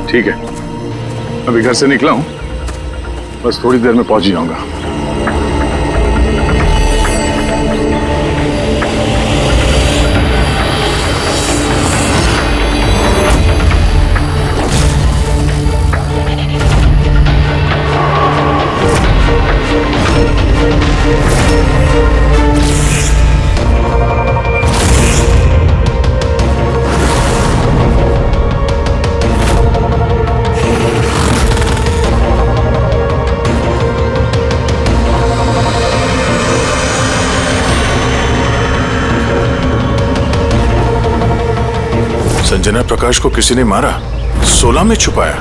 ठीक है, अभी घर से निकला हूं, बस थोड़ी देर में पहुंच ही जाऊंगा। संजना प्रकाश को किसी ने मारा, 16 में छुपाया।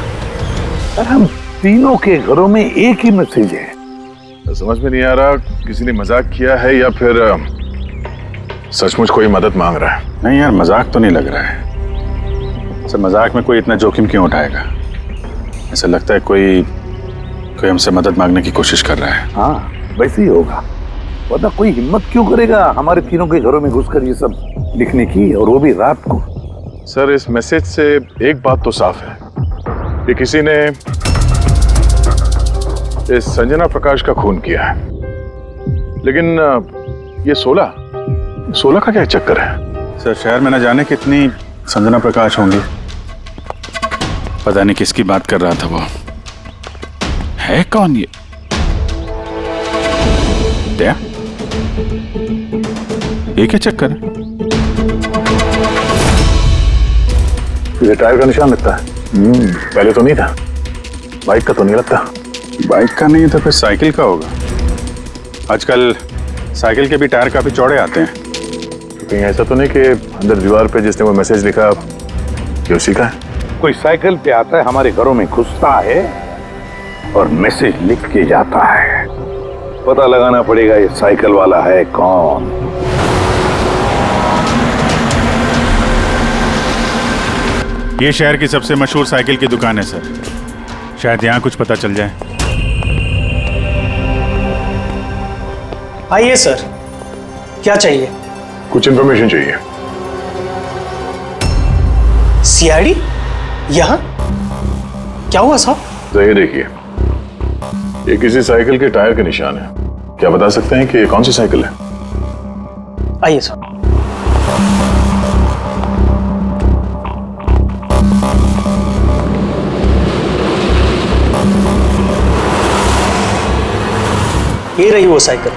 सर हम तीनों के घरों में एक ही मैसेज है। समझ में नहीं आ रहा किसी ने मजाक किया है या फिर सचमुच कोई मदद मांग रहा है। नहीं यार, मजाक तो नहीं लग रहा है। सर मजाक में कोई इतना जोखिम क्यों उठाएगा? ऐसा लगता है कोई हमसे मदद मांगने की कोशिश कर रहा है। हाँ वैसे ही होगा, वरना कोई हिम्मत क्यों करेगा हमारे तीनों के घरों में घुसकर ये सब लिखने की, और वो भी रात को। सर इस मैसेज से एक बात तो साफ है कि किसी ने इस संजना प्रकाश का खून किया है, लेकिन ये 16 का क्या चक्कर है? सर शहर में न जाने कितनी संजना प्रकाश होंगी, पता नहीं किसकी बात कर रहा था वो। है कौन ये? क्या चक्कर है? ये टायर का निशान लगता है। पहले तो नहीं था, बाइक का तो नहीं लगता। बाइक का नहीं तो फिर साइकिल का होगा। आजकल साइकिल के भी टायर काफी चौड़े आते हैं। कहीं ऐसा तो नहीं कि अंदर दीवार पे जिसने वो मैसेज लिखा ये उसी का है? कोई साइकिल पे आता है, हमारे घरों में घुसता है और मैसेज लिख के जाता है। पता लगाना पड़ेगा ये साइकिल वाला है कौन। ये शहर की सबसे मशहूर साइकिल की दुकान है सर, शायद यहाँ कुछ पता चल जाए। आइए सर, क्या चाहिए? कुछ इन्फॉर्मेशन चाहिए। सीआईडी यहाँ? क्या हुआ साहब? तो ये देखिए, ये किसी साइकिल के टायर के निशान है। क्या बता सकते हैं कि ये कौन सी साइकिल है? आइए सर। ये रही वो साइकिल,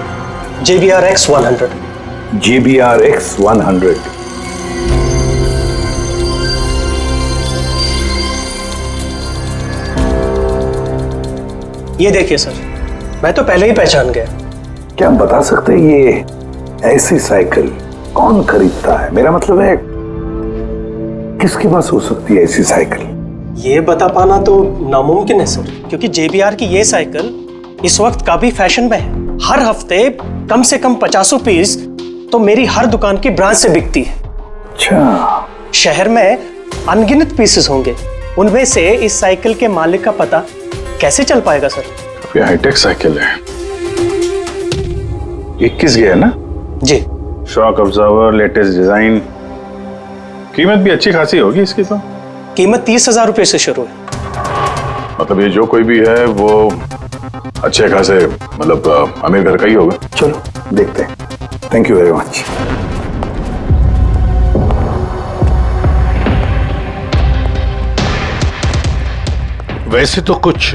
JBR-X 100। JBR-X 100। ये देखिए सर, मैं तो पहले ही पहचान गया। क्या हम बता सकते हैं ये ऐसी साइकिल कौन खरीदता है? मेरा मतलब है किसके पास हो सकती है ऐसी साइकिल? ये बता पाना तो नामुमकिन है सर, क्योंकि JBR की ये साइकिल इस वक्त काफी फैशन में है। हर हफ्ते कम से कम 50 पीस तो मेरी हर दुकान की ब्रांच से बिकती है। अच्छा, शहर में अनगिनत पीसेस होंगे, उनमें से इस साइकिल के मालिक का पता कैसे चल पाएगा सर? ये हाईटेक साइकिल है। 21 गियर ना? जी। शॉक ऑब्जर्वर, लेटेस्ट डिजाइन, कीमत भी अच्छी खासी होगी इसकी तो। कीमत 30,000 रुपए से शुरू है। मतलब ये जो कोई भी है वो अच्छे खासे, मतलब अमीर घर का ही होगा। चलो देखते हैं। Thank you very much. वैसे तो कुछ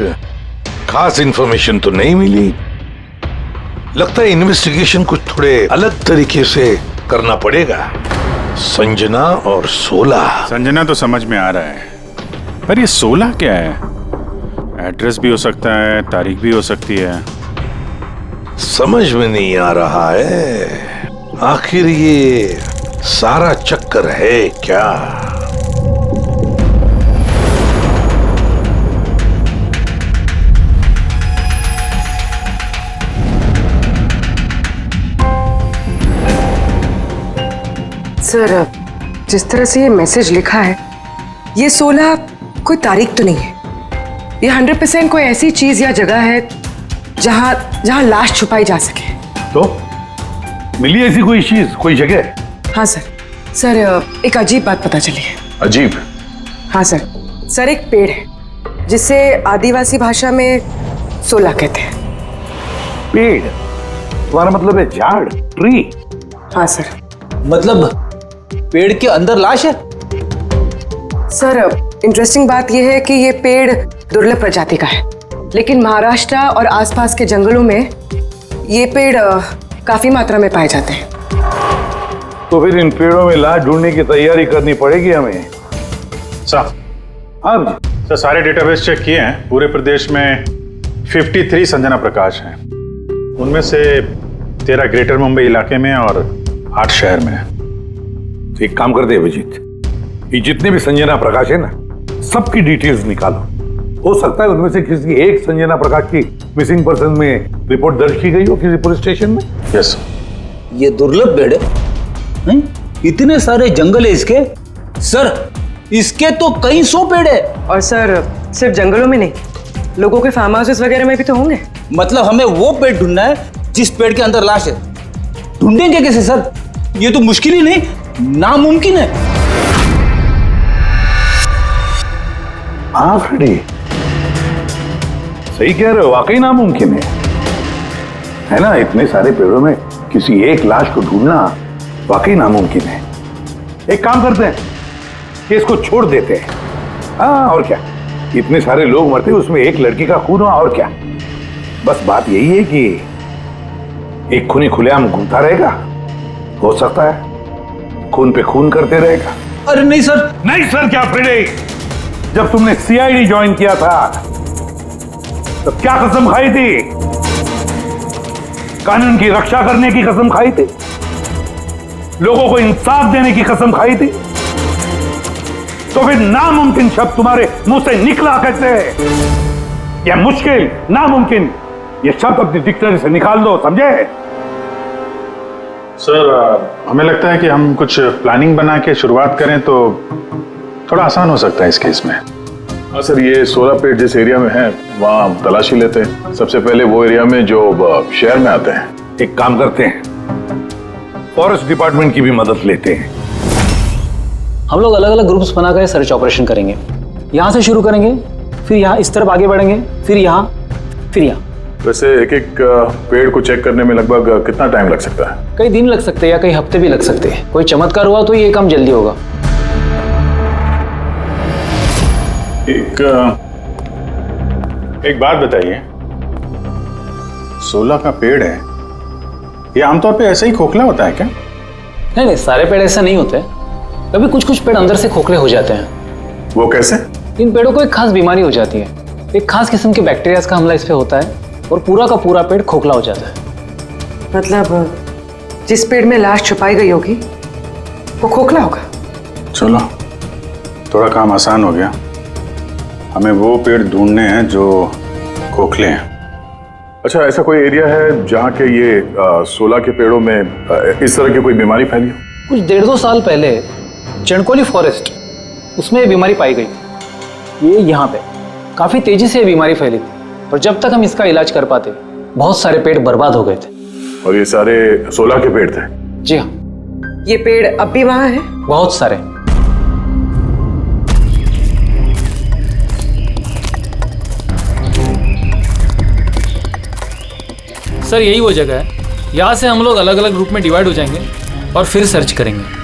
खास इंफॉर्मेशन तो नहीं मिली। लगता है इन्वेस्टिगेशन कुछ थोड़े अलग तरीके से करना पड़ेगा। संजना और 16। संजना तो समझ में आ रहा है, पर ये 16 क्या है? एड्रेस भी हो सकता है, तारीख भी हो सकती है। समझ में नहीं आ रहा है आखिर ये सारा चक्कर है क्या? सर जिस तरह से ये मैसेज लिखा है, ये 16 कोई तारीख तो नहीं है। ये 100% कोई ऐसी चीज या जगह है जहां लाश छुपाई जा सके। तो मिली ऐसी कोई चीज, कोई जगह? हाँ सर। सर एक अजीब बात पता चली है। अजीब? हाँ सर, सर एक पेड़ है जिसे आदिवासी भाषा में सोला कहते हैं। पेड़? तुम्हारा मतलब है झाड़, ट्री? हाँ सर। मतलब पेड़ के अंदर लाश है? सर इंटरेस्टिंग बात यह है कि ये पेड़ दुर्लभ प्रजाति का है, लेकिन महाराष्ट्र और आसपास के जंगलों में ये पेड़ काफी मात्रा में पाए जाते हैं। तो फिर इन पेड़ों में लाश ढूंढने की तैयारी करनी पड़ेगी हमें। साहब, हाँ सर सारे डेटाबेस चेक किए हैं। पूरे प्रदेश में 53 संजना प्रकाश हैं। उनमें से 13 ग्रेटर मुंबई इलाके में और 8 शहर में है। तो एक काम कर दे अभिजीत, ये जितने भी संजना प्रकाश है ना, सबकी डिटेल्स निकालो। हो सकता है उनमें से किसी एक संजना प्रकाश की मिसिंग पर्सन में रिपोर्ट दर्ज की गई हो किसी पुलिस स्टेशन में। यस। ये दुर्लभ पेड़ है? हैं? इतने सारे जंगल है इसके? सर इसके तो कई 100 पेड़ है। और सर सिर्फ जंगलों में नहीं, लोगों के फार्म हाउसेस वगैरह में भी तो होंगे। मतलब हमें वो पेड़ ढूंढना है जिस पेड़ के अंदर लाश है। ढूंढेंगे कैसे सर? ये तो मुश्किल ही नहीं, नामुमकिन है। हाँ फ्रेडी, सही कह रहे हो, वाकई नामुमकिन है ना? इतने सारे पेड़ों में किसी एक लाश को ढूंढना वाकई नामुमकिन है। एक काम करते हैं कि इसको छोड़ देते हैं। हाँ और क्या, इतने सारे लोग मरते उसमें एक लड़की का खून हुआ, और क्या। बस बात यही है कि एक खूनी खुलेआम घूमता रहेगा, हो सकता है खून पे खून करते रहेगा। अरे नहीं सर। नहीं सर क्या फ्रेडी, जब तुमने सीआईडी ज्वाइन किया था तब क्या कसम खाई थी? कानून की रक्षा करने की कसम खाई थी, लोगों को इंसाफ देने की कसम खाई थी। तो फिर नामुमकिन शब्द तुम्हारे मुंह से निकला कैसे? या मुश्किल, नामुमकिन, ये शब्द अपनी डिक्शनरी से निकाल दो, समझे? सर हमें लगता है कि हम कुछ प्लानिंग बना के शुरुआत करें तो थोड़ा आसान हो सकता है इस केस में। हाँ सर, ये 16 पेड़ जिस एरिया में है वहाँ तलाशी लेते हैं। सबसे पहले वो एरिया में जो शहर में आते हैं। एक काम करते हैं, फॉरेस्ट डिपार्टमेंट की भी मदद लेते हैं। हम लोग अलग अलग ग्रुप्स बनाकर सर्च ऑपरेशन करेंगे। यहाँ से शुरू करेंगे, फिर यहाँ इस तरफ आगे बढ़ेंगे, फिर यहाँ, फिर यहाँ। वैसे एक एक पेड़ को चेक करने में लगभग कितना टाइम लग सकता है? कई दिन लग सकते हैं या कई हफ्ते भी लग सकते हैं। कोई चमत्कार हुआ तो ये काम जल्दी होगा। एक बात बताइए, 16 का पेड़ है, ये आमतौर पे ऐसे ही खोखला होता है क्या? नहीं नहीं, सारे पेड़ ऐसा नहीं होते। कभी कुछ कुछ पेड़ अंदर से खोखले हो जाते हैं। वो कैसे? इन पेड़ों को एक खास बीमारी हो जाती है। एक खास किस्म के बैक्टीरिया का हमला इस पे होता है और पूरा का पूरा पेड़ खोखला हो जाता है। मतलब जिस पेड़ में लाश छुपाई गई होगी वो खोखला होगा। चलो थोड़ा काम आसान हो गया। हमें वो पेड़ ढूंढने हैं जो खोखले हैं। अच्छा, ऐसा कोई एरिया है जहाँ के ये 16 के पेड़ों में इस तरह की कोई बीमारी फैली हो? कुछ 1.5-2 साल पहले चणकोली फॉरेस्ट, उसमें ये बीमारी पाई गई। ये यहाँ पे काफी तेजी से ये बीमारी फैली थी और जब तक हम इसका इलाज कर पाते बहुत सारे पेड़ बर्बाद हो गए थे। और ये सारे 16 के पेड़ थे? जी हाँ। ये पेड़ अब भी वहां है? बहुत सारे। सर यही वो जगह है। यहाँ से हम लोग अलग अलग ग्रुप में डिवाइड हो जाएंगे और फिर सर्च करेंगे।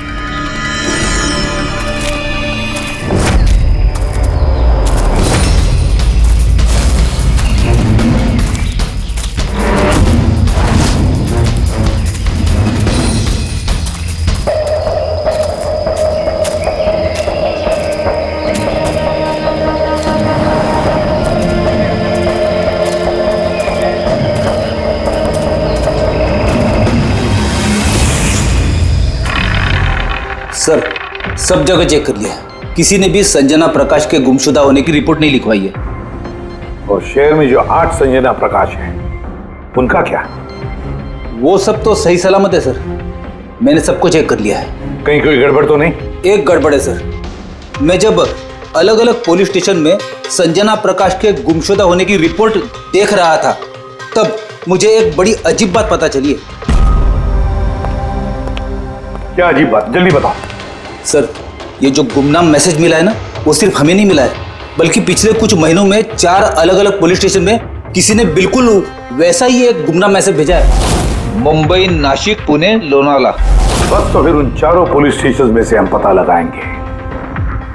सर सब जगह चेक कर लिया, किसी ने भी संजना प्रकाश के गुमशुदा होने की रिपोर्ट नहीं लिखवाई है। और शहर में जो 8 संजना प्रकाश हैं, उनका क्या? वो सब तो सही सलामत है सर, मैंने सबको चेक कर लिया है। कहीं कोई गड़बड़ तो नहीं? एक गड़बड़ है सर। मैं जब अलग अलग पुलिस स्टेशन में संजना प्रकाश के गुमशुदा होने की रिपोर्ट देख रहा था तब मुझे एक बड़ी अजीब बात पता चली है। क्या अजीब बात? जल्दी बताओ। सर ये जो गुमनाम मैसेज मिला है ना, वो सिर्फ हमें नहीं मिला है, बल्कि पिछले कुछ महीनों में 4 अलग अलग पुलिस स्टेशन में किसी ने बिल्कुल वैसा ही एक गुमनाम मैसेज भेजा है। मुंबई, नासिक, पुणे, लोनावाला। बस तो फिर उन चारों पुलिस स्टेशन में से हम पता लगाएंगे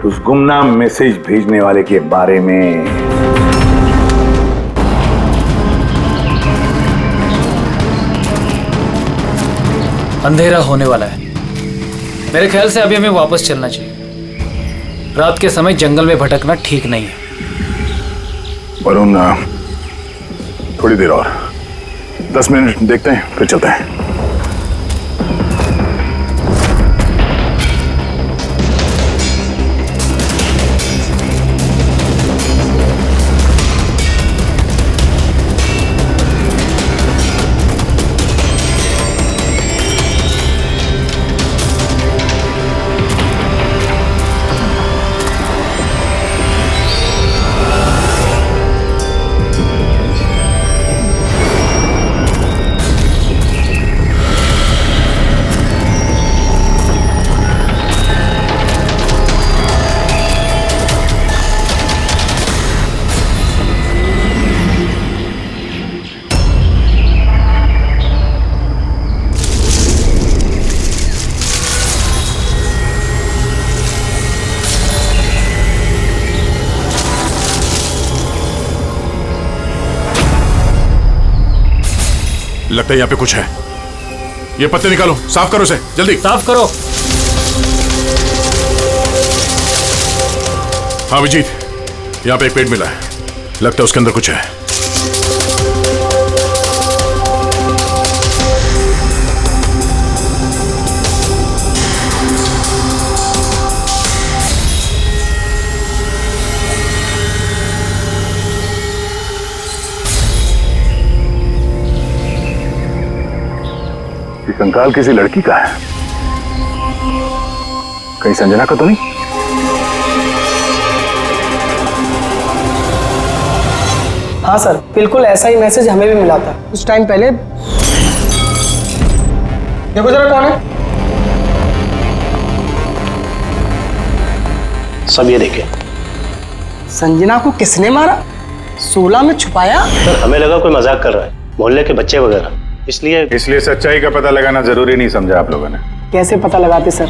उस गुमनाम मैसेज भेजने वाले के बारे में। अंधेरा होने वाला है। मेरे ख्याल से अभी हमें वापस चलना चाहिए। रात के समय जंगल में भटकना ठीक नहीं है। वरुण, थोड़ी देर और 10 मिनट देखते हैं, फिर चलते हैं। लगता है यहाँ पे कुछ है। ये पत्ते निकालो, साफ करो इसे, जल्दी साफ करो। हाँ विजीत, यहाँ पे एक पेड़ मिला है, लगता है उसके अंदर कुछ है। ये कंकाल किसी लड़की का है, कहीं संजना का तो नहीं? हाँ सर, बिल्कुल ऐसा ही मैसेज हमें भी मिला था कुछ टाइम पहले। देखो जरा कौन है। सब ये देखे। संजना को किसने मारा? 16 में छुपाया? सर हमें लगा कोई मजाक कर रहा है, मोहल्ले के बच्चे वगैरह, इसलिए सच्चाई का पता लगाना जरूरी नहीं समझा आप लोगों ने। कैसे पता लगाते सर?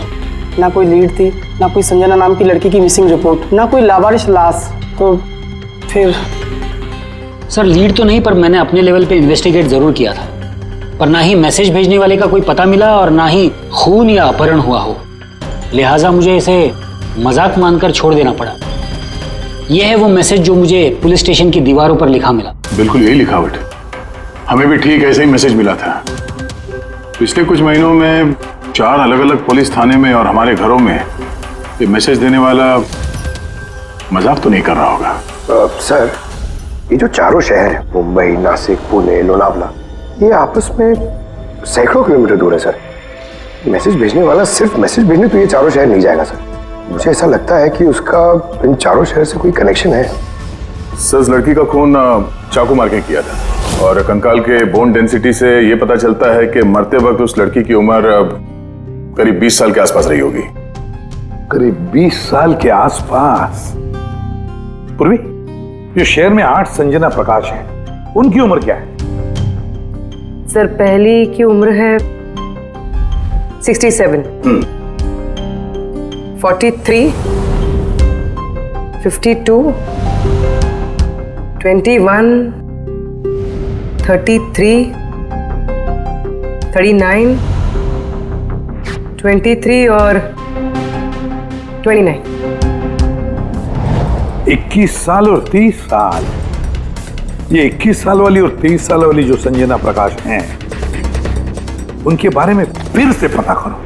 ना कोई लीड थी, ना कोई संजना नाम की लड़की की मिसिंग रिपोर्ट, ना कोई लावारिश लाश। तो फिर सर लीड तो नहीं, पर मैंने अपने लेवल पे इन्वेस्टिगेट जरूर किया था, पर ना ही मैसेज भेजने वाले का कोई पता मिला और ना ही खून या अपहरण हुआ हो। लिहाजा मुझे इसे मजाक मानकर छोड़ देना पड़ा। यह है वो मैसेज जो मुझे पुलिस स्टेशन की दीवारों पर लिखा मिला। बिल्कुल यही लिखावट, हमें भी ठीक ऐसे ही मैसेज मिला था। पिछले कुछ महीनों में 4 अलग अलग पुलिस थाने में और हमारे घरों में ये मैसेज देने वाला मजाक तो नहीं कर रहा होगा। सर, ये जो चारों शहर हैं, मुंबई, नासिक, पुणे, लोनावला, ये आपस में सैकड़ों किलोमीटर दूर है सर। मैसेज भेजने वाला सिर्फ मैसेज भेजने तो ये चारों शहर नहीं जाएगा सर। मुझे ऐसा लगता है कि उसका इन चारों शहर से कोई कनेक्शन है। सर, लड़की का खून चाकू मार के किया था और कंकाल के बोन डेंसिटी से ये पता चलता है कि मरते वक्त उस लड़की की उम्र करीब 20 साल के आसपास रही होगी। करीब 20 साल के आसपास। पूर्वी, जो शहर में 8 संजना प्रकाश हैं, उनकी उम्र क्या है? सर पहली की उम्र है 67, 43, 52, 21, 33, 39, 23 और 29। 21 साल और 30 साल। ये 21 साल वाली और 30 साल वाली जो संजना प्रकाश हैं, उनके बारे में फिर से पता करो।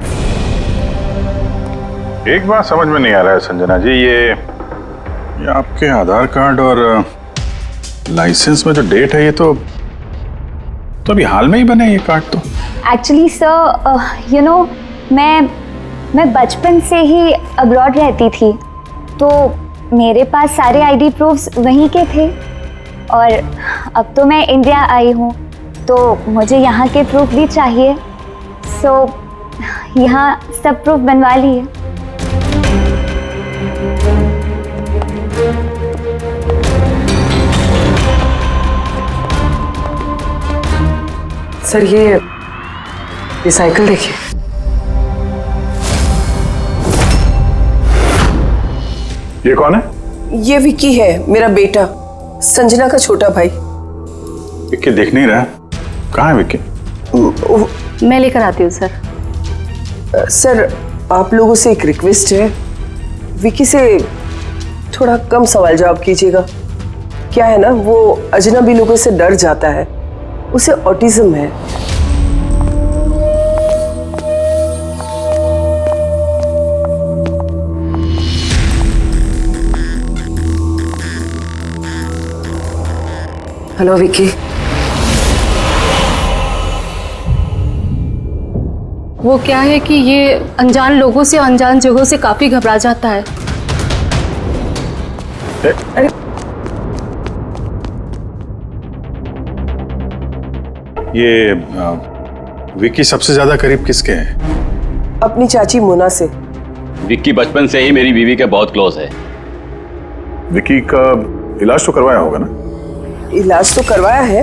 एक बात समझ में नहीं आ रहा है संजना जी, ये आपके आधार कार्ड और लाइसेंस में जो डेट है ये तो अभी हाल में ही बने ये कार्ड तो। एक्चुअली सर यू नो मैं बचपन से ही अब्रॉड रहती थी, तो मेरे पास सारे आईडी प्रूफ्स वहीं के थे और अब तो मैं इंडिया आई हूँ तो मुझे यहाँ के प्रूफ भी चाहिए। सो यहाँ सब प्रूफ बनवा लिए। सर ये साइकिल देखिए। ये कौन है? ये विक्की है, मेरा बेटा, संजना का छोटा भाई। विक्की दिख नहीं रहा। कहाँ है विक्की? मैं लेकर आती हूँ सर। सर आप लोगों से एक रिक्वेस्ट है, विक्की से थोड़ा कम सवाल जवाब कीजिएगा। क्या है ना, वो अजनबी लोगों से डर जाता है, उसे ऑटिज्म है। हेलो विक्की। वो क्या है कि ये अनजान लोगों से, अनजान जगहों से काफी घबरा जाता है। अरे ये विक्की सबसे ज्यादा करीब किसके हैं? अपनी चाची मोना से। विक्की बचपन से ही मेरी बीवी के बहुत क्लोज है। विक्की का इलाज तो करवाया होगा ना? इलाज तो करवाया है,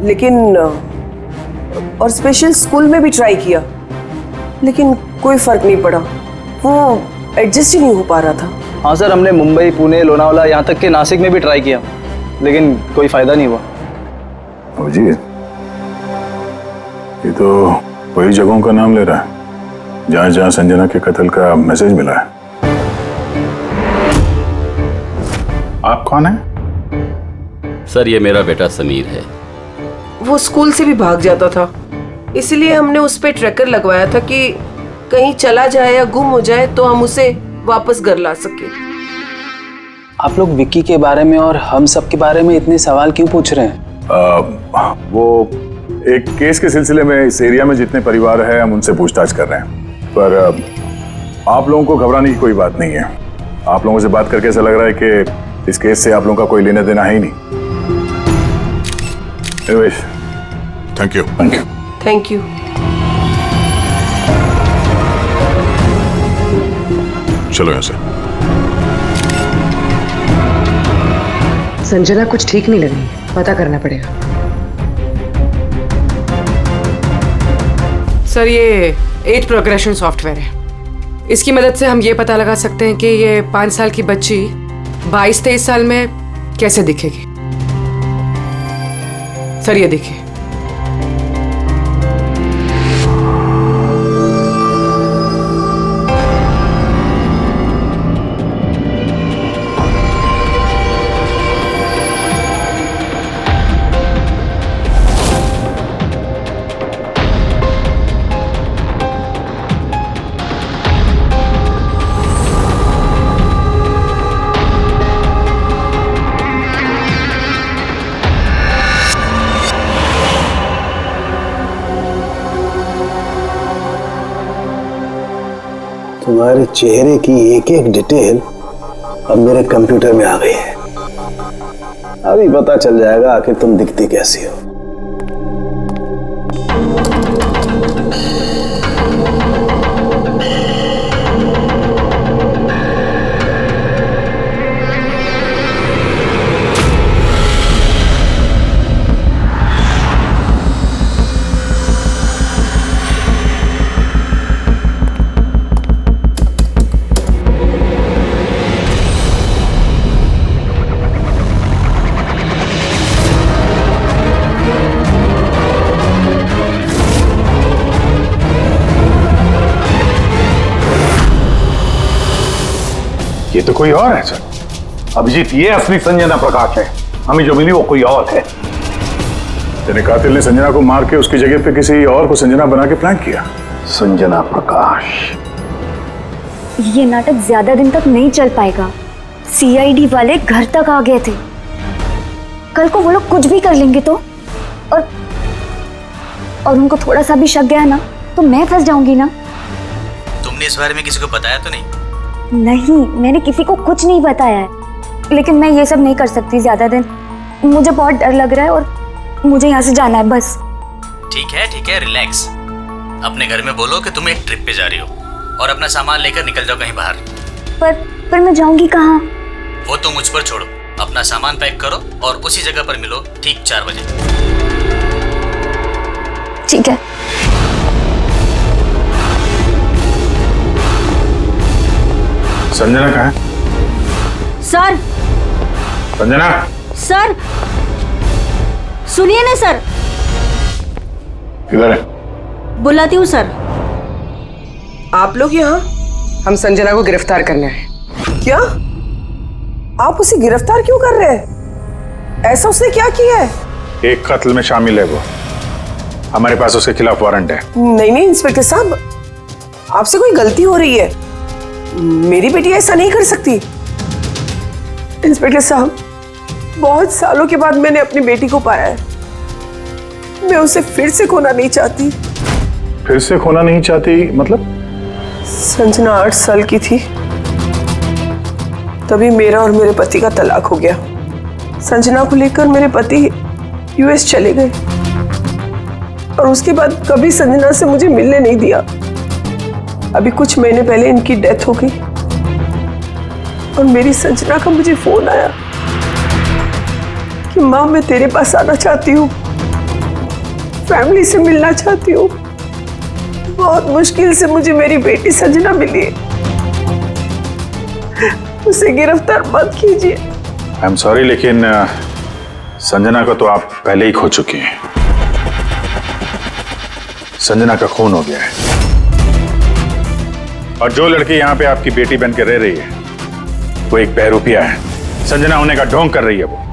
लेकिन और स्पेशल स्कूल में भी ट्राई किया, लेकिन कोई फर्क नहीं पड़ा। वो एडजस्ट ही नहीं हो पा रहा था। हाँ सर, हमने मुंबई, पुणे, लोनावाला, यहाँ तक के नासिक में भी ट्राई किया, लेकिन कोई फायदा नहीं हुआ। अभिजीत, ये तो वही जगहों का नाम ले रहा है जहां जहां संजना के कत्ल का मैसेज मिला है। आप कौन है? सर ये मेरा बेटा समीर है। वो स्कूल से भी भाग जाता था, इसलिए हमने उस पे ट्रैकर लगवाया था कि कहीं चला जाए या गुम हो जाए तो हम उसे वापस घर ला सके। आप लोग विक्की के बारे में और हम सब के बारे में इतने सवाल क्यों पूछ रहे हैं? वो एक केस के सिलसिले में इस एरिया में जितने परिवार हैं हम उनसे पूछताछ कर रहे हैं, पर आप लोगों को घबराने की कोई बात नहीं है। आप लोगों से बात करके ऐसा लग रहा है कि इस केस से आप लोगों का कोई लेना देना है ही नहीं। Thank you. Thank you. चलो यहाँ से। संजना कुछ ठीक नहीं लग रही, पता करना पड़ेगा। सर ये 8 प्रोग्रेशन सॉफ्टवेयर है, इसकी मदद से हम ये पता लगा सकते हैं कि ये 5 साल की बच्ची 22-23 साल में कैसे दिखेगी। सर ये देखिए। तुम्हारे चेहरे की एक एक डिटेल अब मेरे कंप्यूटर में आ गई है। अभी पता चल जाएगा आखिर तुम दिखती कैसी हो। ये तो कोई और है सर। अभिजीत, ये असली संजना प्रकाश है, हमें जो मिली वो कोई और है। तेरे कातिल ने संजना को मार के उसकी जगह पे किसी और को संजना बना के प्लान किया। संजना प्रकाश। ये नाटक ज्यादा दिन तक नहीं चल पाएगा। सीआईडी वाले घर तक आ गए थे। कल को वो लोग कुछ भी कर लेंगे तो, और उनको थोड़ा सा भी शक गया ना तो मैं फंस जाऊंगी ना। तुमने इस बारे में किसी को बताया तो नहीं? नहीं, मैंने किसी को कुछ नहीं बताया है, लेकिन मैं ये सब नहीं कर सकती ज्यादा दिन। मुझे बहुत डर लग रहा है और मुझे यहाँ से जाना है बस। ठीक है, रिलैक्स। अपने घर में बोलो कि तुम एक ट्रिप पे जा रही हो और अपना सामान लेकर निकल जाओ कहीं बाहर। पर मैं जाऊंगी कहाँ? वो तो मुझ पर छोड़ो। अपना सामान पैक करो और उसी जगह पर मिलो ठीक 4 बजे। ठीक है। संजना कहाँ है? सर संजना, सर सुनिए ना सर। किधर है? बुलाती हूँ सर। आप लोग यहाँ? हम संजना को गिरफ्तार करने आए। क्या? आप उसे गिरफ्तार क्यों कर रहे हैं? ऐसा उसने क्या किया है? एक कत्ल में शामिल है वो। हमारे पास उसके खिलाफ वारंट है। नहीं नहीं इंस्पेक्टर साहब, आपसे कोई गलती हो रही है। मेरी बेटी ऐसा नहीं कर सकती। इंस्पेक्टर साहब, बहुत सालों के बाद मैंने अपनी बेटी को पाया है। मैं उसे फिर से खोना नहीं चाहती। फिर से खोना नहीं चाहती मतलब? संजना 8 साल की थी, तभी मेरा और मेरे पति का तलाक हो गया। संजना को लेकर मेरे पति यूएस चले गए और उसके बाद कभी संजना से मुझे मिलने नहीं दिया। अभी कुछ महीने पहले इनकी डेथ हो गई और मेरी संजना का मुझे फोन आया कि माँ मैं तेरे पास आना चाहती हूँ, फैमिली से मिलना चाहती हूँ। बहुत मुश्किल से मुझे मेरी बेटी संजना मिली है। उसे गिरफ्तार मत कीजिए। आई एम सॉरी, लेकिन संजना को तो आप पहले ही खो चुकी हैं। संजना का खून हो गया है और जो लड़की यहाँ पे आपकी बेटी बन के रह रही है वो एक बहरूपिया है। संजना होने का ढोंग कर रही है वो।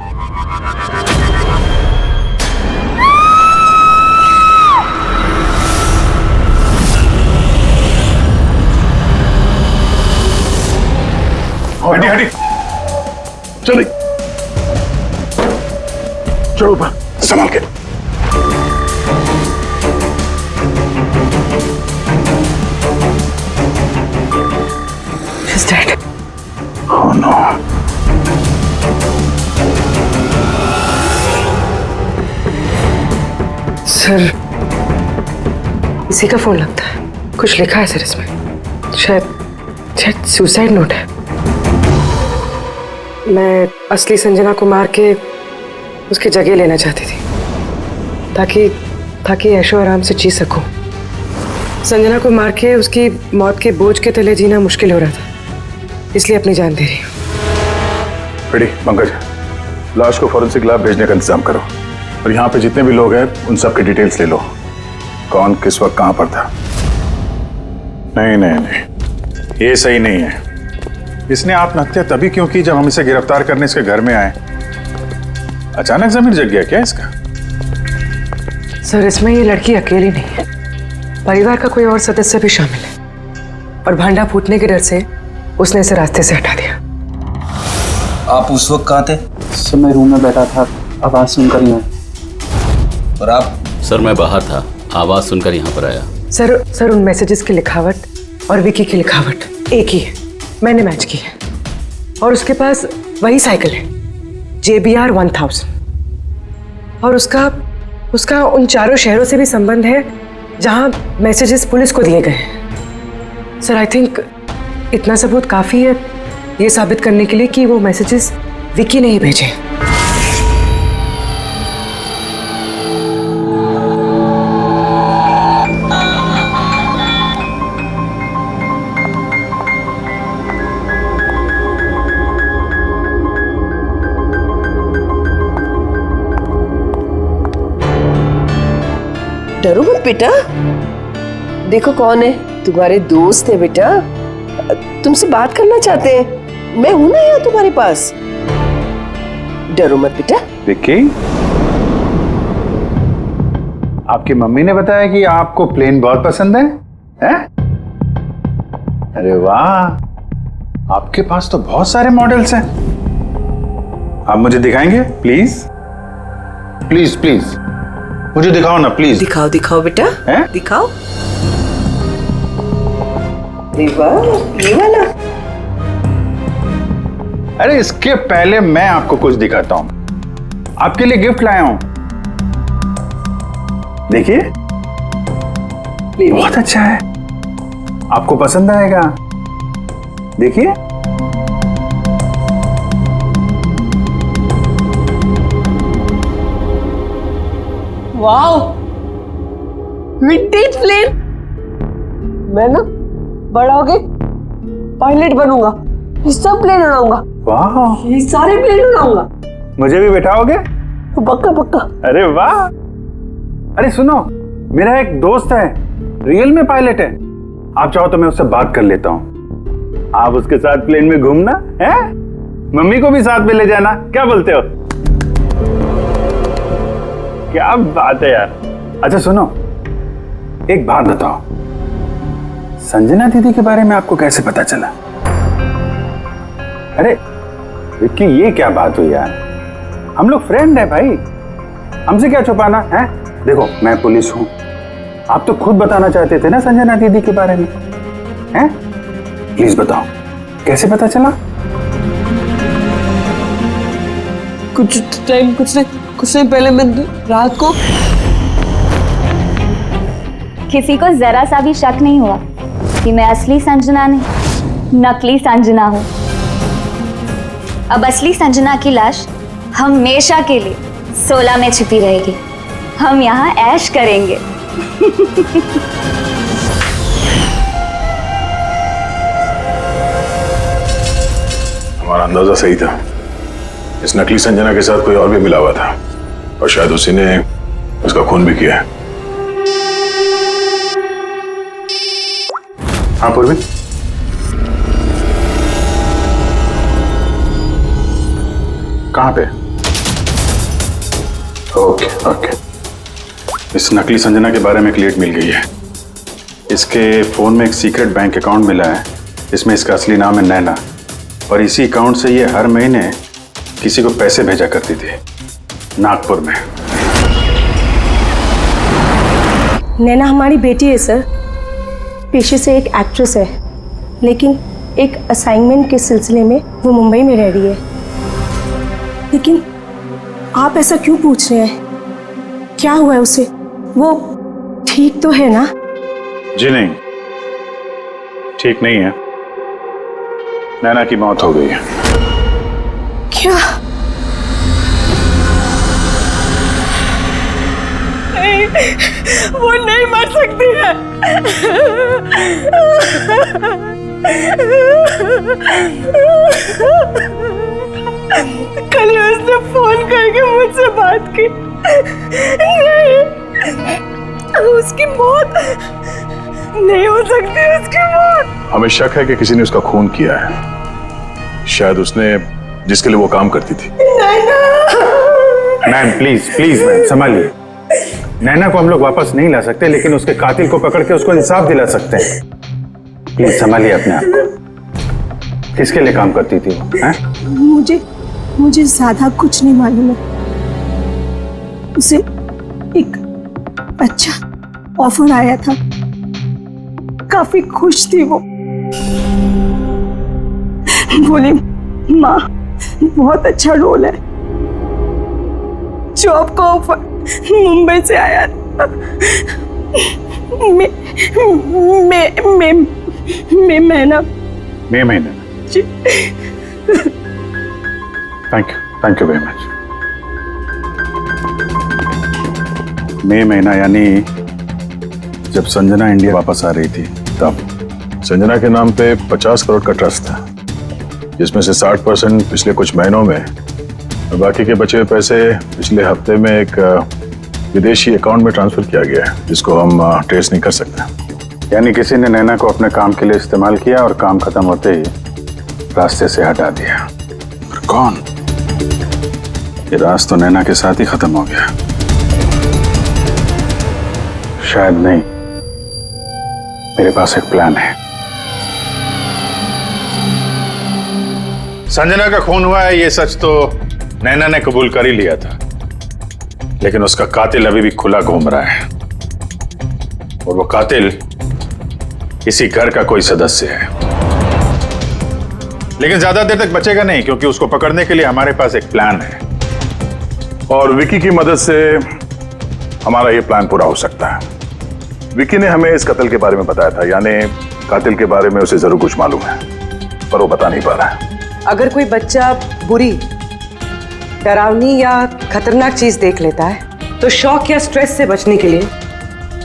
हटी हटी, चलिए चलो ऊपर, संभाल के। She's dead. Oh no. Sir, इसी का फोन लगता है। कुछ लिखा है सर इसमें। शायद सुसाइड नोट है। मैं असली संजना को मार के उसकी जगह लेना चाहती थी ताकि ऐशो आराम से जी सकूं। संजना को मार के उसकी मौत के बोझ के तले जीना मुश्किल हो रहा था, इसलिए अपनी जान दे रही हूँ। रेडी पंकज, लाश को फॉरेंसिक लैब भेजने का इंतजाम करो और यहाँ पे जितने भी लोग हैं उन सब की डिटेल्स ले लो। कौन किस वक्त कहाँ पर था। नहीं नहीं नहीं, ये सही नहीं है। इसने आत्महत्या तभी क्यों की जब हम इसे गिरफ्तार करने इसके घर में आए। अचानक जमीन जग गया क्या इसका? सर, इसमें ये लड़की अकेली नहीं है, परिवार का कोई और सदस्य भी शामिल है और भांडा फूटने के डर से उसने इसे रास्ते से हटा दिया। आप उस वक्त कहाँ थे? सर मैं रूम में बैठा था, आवाज सुनकर ही। और आप? सर मैं बाहर था, आवाज सुनकर यहाँ पर आया। सर उन मैसेजेस की लिखावट और विकी की लिखावट एक ही है, मैंने मैच की है। और उसके पास वही साइकिल है JBR 1000 और उसका उन चारों शहरों से भी संबंध है जहां मैसेजेस पुलिस को दिए गए हैं। सर आई थिंक इतना सबूत काफी है ये साबित करने के लिए कि वो मैसेजेस विकी ने ही भेजे। डरो मत बेटा, देखो कौन है, तुम्हारे दोस्त है बेटा, तुमसे बात करना चाहते हैं। मैं हूं ना यहाँ तुम्हारे पास, डरो मत बेटा। विक्की, आपकी मम्मी ने बताया कि आपको प्लेन बहुत पसंद है, हैं? अरे वाह, आपके पास तो बहुत सारे मॉडल्स हैं। आप मुझे दिखाएंगे प्लीज? प्लीज प्लीज मुझे दिखाओ ना प्लीज। दिखाओ दिखाओ बेटा, हैं? दिखाओ। ये वाला। अरे इसके पहले मैं आपको कुछ दिखाता हूं। आपके लिए गिफ्ट लाया हूं, देखिए, बहुत अच्छा है, आपको पसंद आएगा। देखिए, वाओ, विंटेज प्लेन। मैं ना बड़ा होके पायलट बनूंगा, ये सब प्लेन उड़ाऊंगा। वाह, ये सारे प्लेन उड़ाऊंगा। मुझे भी बैठाओगे? पक्का पक्का। अरे वाह। अरे सुनो, मेरा एक दोस्त है, रियल में पायलट है। आप चाहो तो मैं उससे बात कर लेता हूँ। आप उसके साथ प्लेन में घूमना है, मम्मी को भी साथ में ले जाना। क्या बोलते हो? क्या बात है यार। अच्छा सुनो, एक बात बताओ, संजना दीदी के बारे में आपको कैसे पता चला? अरे विक्की, ये क्या बात हुई यार? हम लोग फ्रेंड है भाई, हमसे क्या छुपाना है? देखो मैं पुलिस हूं, आप तो खुद बताना चाहते थे ना संजना दीदी के बारे में, हैं? प्लीज बताओ, कैसे पता चला? कुछ टाइम पहले मैं रात को किसी को जरा सा भी शक नहीं हुआ कि मैं असली संजना नहीं, नकली संजना हूँ। अब असली संजना की लाश हमेशा के लिए 16 में छिपी रहेगी। हम यहाँ ऐश करेंगे। हमारा अंदाजा सही था, इस नकली संजना के साथ कोई और भी मिला हुआ था और शायद उसी ने उसका खून भी किया है। हाँ पूर्वी, कहाँ पे? ओके ओके, इस नकली संजना के बारे में एक लीड मिल गई है। इसके फोन में एक सीक्रेट बैंक अकाउंट मिला है, इसमें इसका असली नाम है नैना, और इसी अकाउंट से ये हर महीने किसी को पैसे भेजा करती थी नागपुर में। नैना हमारी बेटी है सर, पेशे से एक एक्ट्रेस है, लेकिन एक असाइनमेंट के सिलसिले में वो मुंबई में रह रही है। लेकिन आप ऐसा क्यों पूछ रहे हैं? क्या हुआ है उसे? वो ठीक तो है ना? जी नहीं, ठीक नहीं है। नैना की मौत हो गई है। क्या? नहीं, वो नहीं मर सकती है। कल उसने फोन करके मुझसे बात की। नहीं, उसकी मौत नहीं हो सकती, उसकी मौत। हमें शक है कि किसी ने उसका खून किया है, शायद उसने जिसके लिए वो काम करती थी। मैम प्लीज प्लीज मैम संभालिए। नैना को हम लोग वापस नहीं ला सकते, लेकिन उसके कातिल को पकड़ के उसको इंसाफ दिला सकते हैं। प्लीज संभालिए अपने आप को। किसके लिए काम करती थी वो? हैं? मुझे ज्यादा कुछ नहीं मालूम है। उसे एक अच्छा ऑफर आया था, काफी खुश थी वो। बोली माँ बहुत अच्छा रोल है, जॉब का ऑफर मुंबई से आया था। मई महीने। Thank you very much. मई महीना यानी जब संजना इंडिया वापस आ रही थी तब। संजना के नाम पे 50 करोड़ का ट्रस्ट था, जिसमें से 60% पिछले कुछ महीनों में और बाकी के बचे हुए पैसे पिछले हफ्ते में एक विदेशी अकाउंट में ट्रांसफर किया गया है, जिसको हम ट्रेस नहीं कर सकते। यानी किसी ने नैना को अपने काम के लिए इस्तेमाल किया और काम खत्म होते ही रास्ते से हटा दिया। पर कौन? ये राज तो नैना के साथ ही खत्म हो गया। शायद नहीं, मेरे पास एक प्लान है। संजना का खून हुआ है, ये सच तो नैना ने कबूल कर ही लिया था, लेकिन उसका कातिल अभी भी खुला घूम रहा है, और वो कातिल इसी घर का कोई सदस्य है। लेकिन ज्यादा देर तक बचेगा नहीं, क्योंकि उसको पकड़ने के लिए हमारे पास एक प्लान है, और विकी की मदद से हमारा ये प्लान पूरा हो सकता है। विकी ने हमें इस कत्ल के बारे में बताया था, यानी कातिल के बारे में उसे जरूर कुछ मालूम है, पर वो बता नहीं पा रहा है। अगर कोई बच्चा बुरी, डरावनी या खतरनाक चीज देख लेता है तो शॉक या स्ट्रेस से बचने के लिए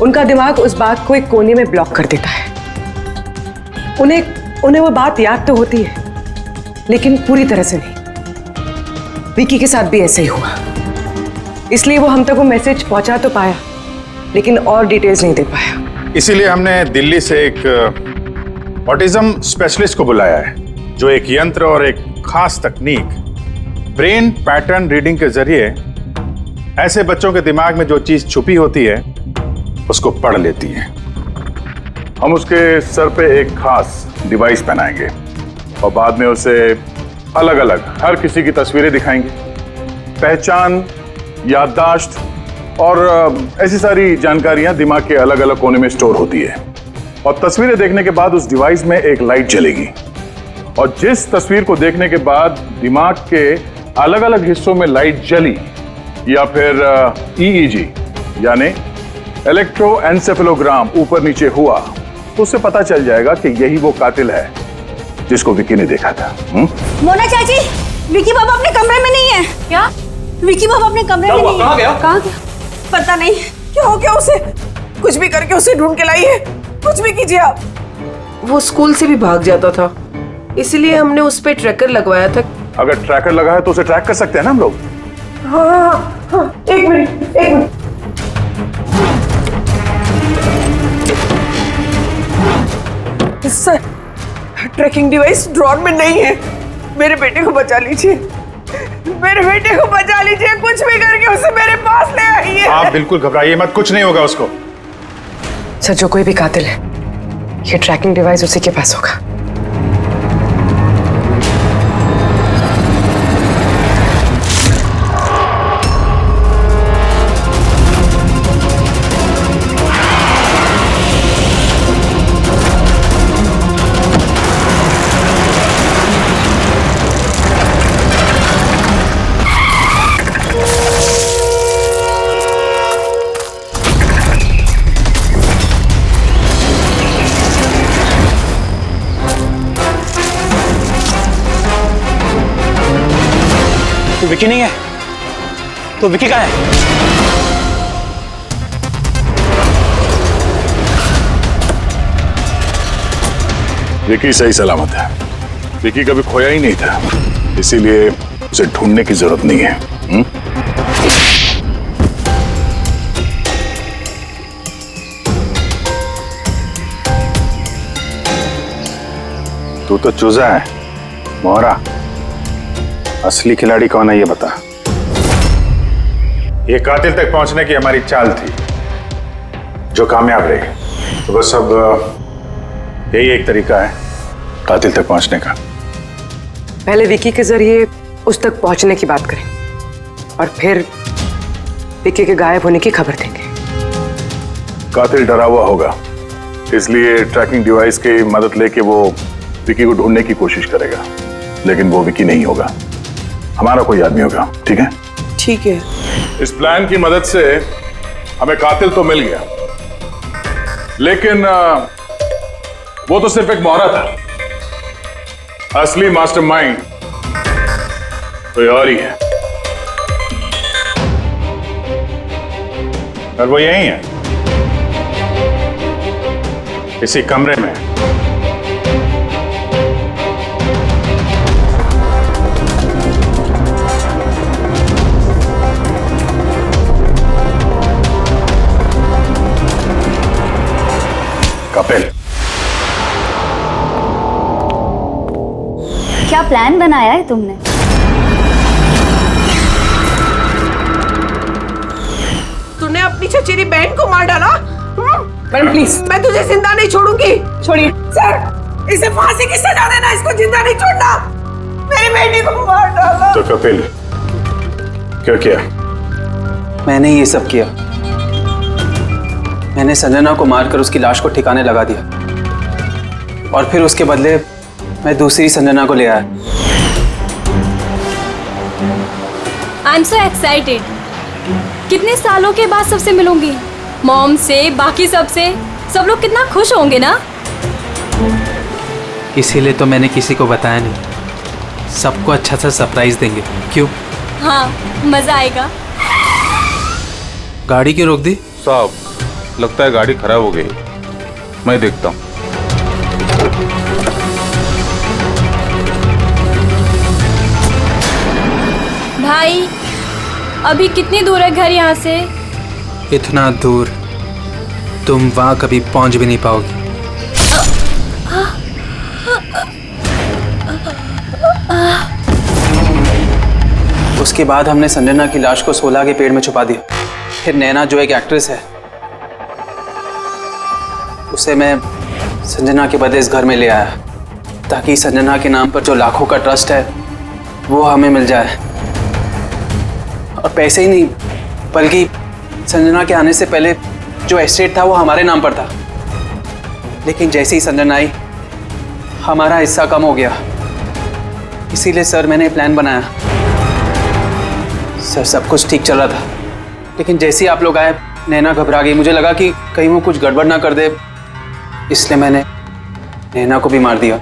उनका दिमाग उस बात को एक कोने में ब्लॉक कर देता है। उन्हें वो बात याद तो होती है, लेकिन पूरी तरह से नहीं। विकी के साथ भी ऐसे ही हुआ, इसलिए वो हम तक वो मैसेज पहुंचा तो पाया, लेकिन और डिटेल्स नहीं दे पाया। इसीलिए हमने दिल्ली से एक ऑटिज्म स्पेशलिस्ट को बुलाया है, जो एक यंत्र और एक खास तकनीक ब्रेन पैटर्न रीडिंग के जरिए ऐसे बच्चों के दिमाग में जो चीज छुपी होती है उसको पढ़ लेती है। हम उसके सर पे एक खास डिवाइस पहनाएंगे और बाद में उसे अलग अलग हर किसी की तस्वीरें दिखाएंगे। पहचान, याददाश्त और ऐसी सारी जानकारियां दिमाग के अलग अलग कोने में स्टोर होती है। और तस्वीरें देखने के बाद उस डिवाइस में एक लाइट जलेगी, और जिस तस्वीर को देखने के बाद दिमाग के अलग अलग हिस्सों में लाइट जली या फिर EEG यानी इलेक्ट्रोएन्सेफेलोग्राम ऊपर नीचे हुआ, तो उससे पता चल जाएगा कि यही वो कातिल है जिसको विकी ने देखा था। मोना चाची, विकी बाबा अपने कमरे में नहीं है। क्या? विकी बाबा अपने कमरे में नहीं है। कहाँ गया? कहाँ गया? पता नहीं क्या हो गया उसे। कुछ भी करके उसे ढूंढ के लाई है। कुछ भी कीजिए आप। वो स्कूल से भी भाग जाता था, इसलिए हमने उस पे ट्रैकर लगवाया था। अगर ट्रैकर लगा है तो उसे ट्रैक कर सकते हैं ना हम लोग। हाँ, एक minute. Sir, tracking device drawer में नहीं है। मेरे बेटे को बचा लीजिए, मेरे बेटे को बचा लीजिए। कुछ भी करके उसे मेरे पास ले आइए। आप बिल्कुल घबराइए मत, कुछ नहीं होगा उसको। सर, जो कोई भी कातिल है, ये ट्रैकिंग डिवाइस उसी के पास होगा। तो विकी नहीं है, तो विकी कहाँ है? विकी सही सलामत है। विकी कभी खोया ही नहीं था, इसीलिए उसे ढूंढने की जरूरत नहीं है। तू तो चूजा है मोहरा, असली खिलाड़ी कौन है ये बता। ये कातिल तक पहुंचने की हमारी चाल थी जो कामयाब रही। तो बस अब यही एक तरीका है कातिल तक पहुंचने का। पहले विकी के जरिए उस तक पहुंचने की बात करें और फिर विकी के गायब होने की खबर देंगे। कातिल डरा हुआ होगा, इसलिए ट्रैकिंग डिवाइस की मदद लेके वो विकी को ढूंढने की कोशिश करेगा, लेकिन वो विकी नहीं होगा, हमारा कोई आदमी होगा। ठीक है? ठीक है। इस प्लान की मदद से हमें कातिल तो मिल गया, लेकिन वो तो सिर्फ एक मोहरा था। असली मास्टरमाइंड कोई और ही है, और वो यही है, इसी कमरे में। कपिल, क्या प्लान बनाया है तुमने? तूने अपनी चचेरी बहन को मार डाला। मैडम प्लीज, मैं तुझे जिंदा नहीं छोड़ूंगी। छोड़िए सर, इसे फांसी की सजा देना, इसको जिंदा नहीं छोड़ना। मेरी बेटी को मार डाला। तो कपिल क्या किया? मैंने ये सब किया। मैंने संजना को मारकर उसकी लाश को ठिकाने लगा दिया और फिर उसके बदले मैं दूसरी संजना को ले आया। I am so excited. कितने सालों के बाद सबसे मिलूंगी, मॉम से, बाकी सबसे। सब लोग कितना खुश होंगे ना। इसीलिए तो मैंने किसी को बताया नहीं। सबको अच्छा सा सरप्राइज देंगे। क्यों? हाँ, मजा आएगा। गाड़ी क्यों रोक दी? साहब, लगता है गाड़ी खराब हो गई, मैं देखता हूँ। भाई अभी कितनी दूर है घर यहाँ से? इतना दूर तुम वहां कभी पहुंच भी नहीं पाओगी। उसके बाद हमने संजना की लाश को सोलह के पेड़ में छुपा दिया। फिर नैना जो एक एक्ट्रेस है, उसे मैं संजना के बदले इस घर में ले आया ताकि संजना के नाम पर जो लाखों का ट्रस्ट है वो हमें मिल जाए। और पैसे ही नहीं बल्कि संजना के आने से पहले जो एस्टेट था वो हमारे नाम पर था। लेकिन जैसे ही संजना आई हमारा हिस्सा कम हो गया। इसीलिए सर मैंने प्लान बनाया। सर सब कुछ ठीक चल रहा था, लेकिन जैसे ही आप लोग आए नैना घबरा गई। मुझे लगा कि कहीं वो कुछ गड़बड़ ना कर दे, इसलिए मैंने नैना को भी मार दिया।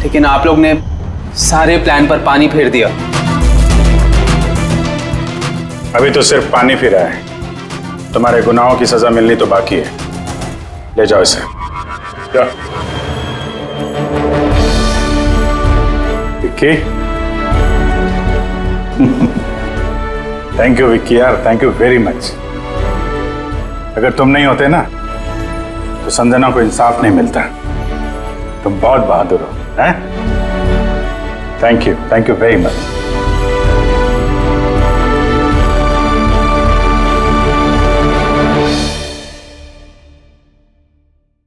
लेकिन आप लोग ने सारे प्लान पर पानी फेर दिया। अभी तो सिर्फ पानी फिरा है, तुम्हारे गुनाहों की सजा मिलनी तो बाकी है। ले जाओ इसे। जाओ। विक्की, थैंक यू विक्की यार, थैंक यू वेरी मच। अगर तुम नहीं होते ना तो संजना को इंसाफ नहीं मिलता। तुम बहुत बहादुर हो, हैं? Thank you very much.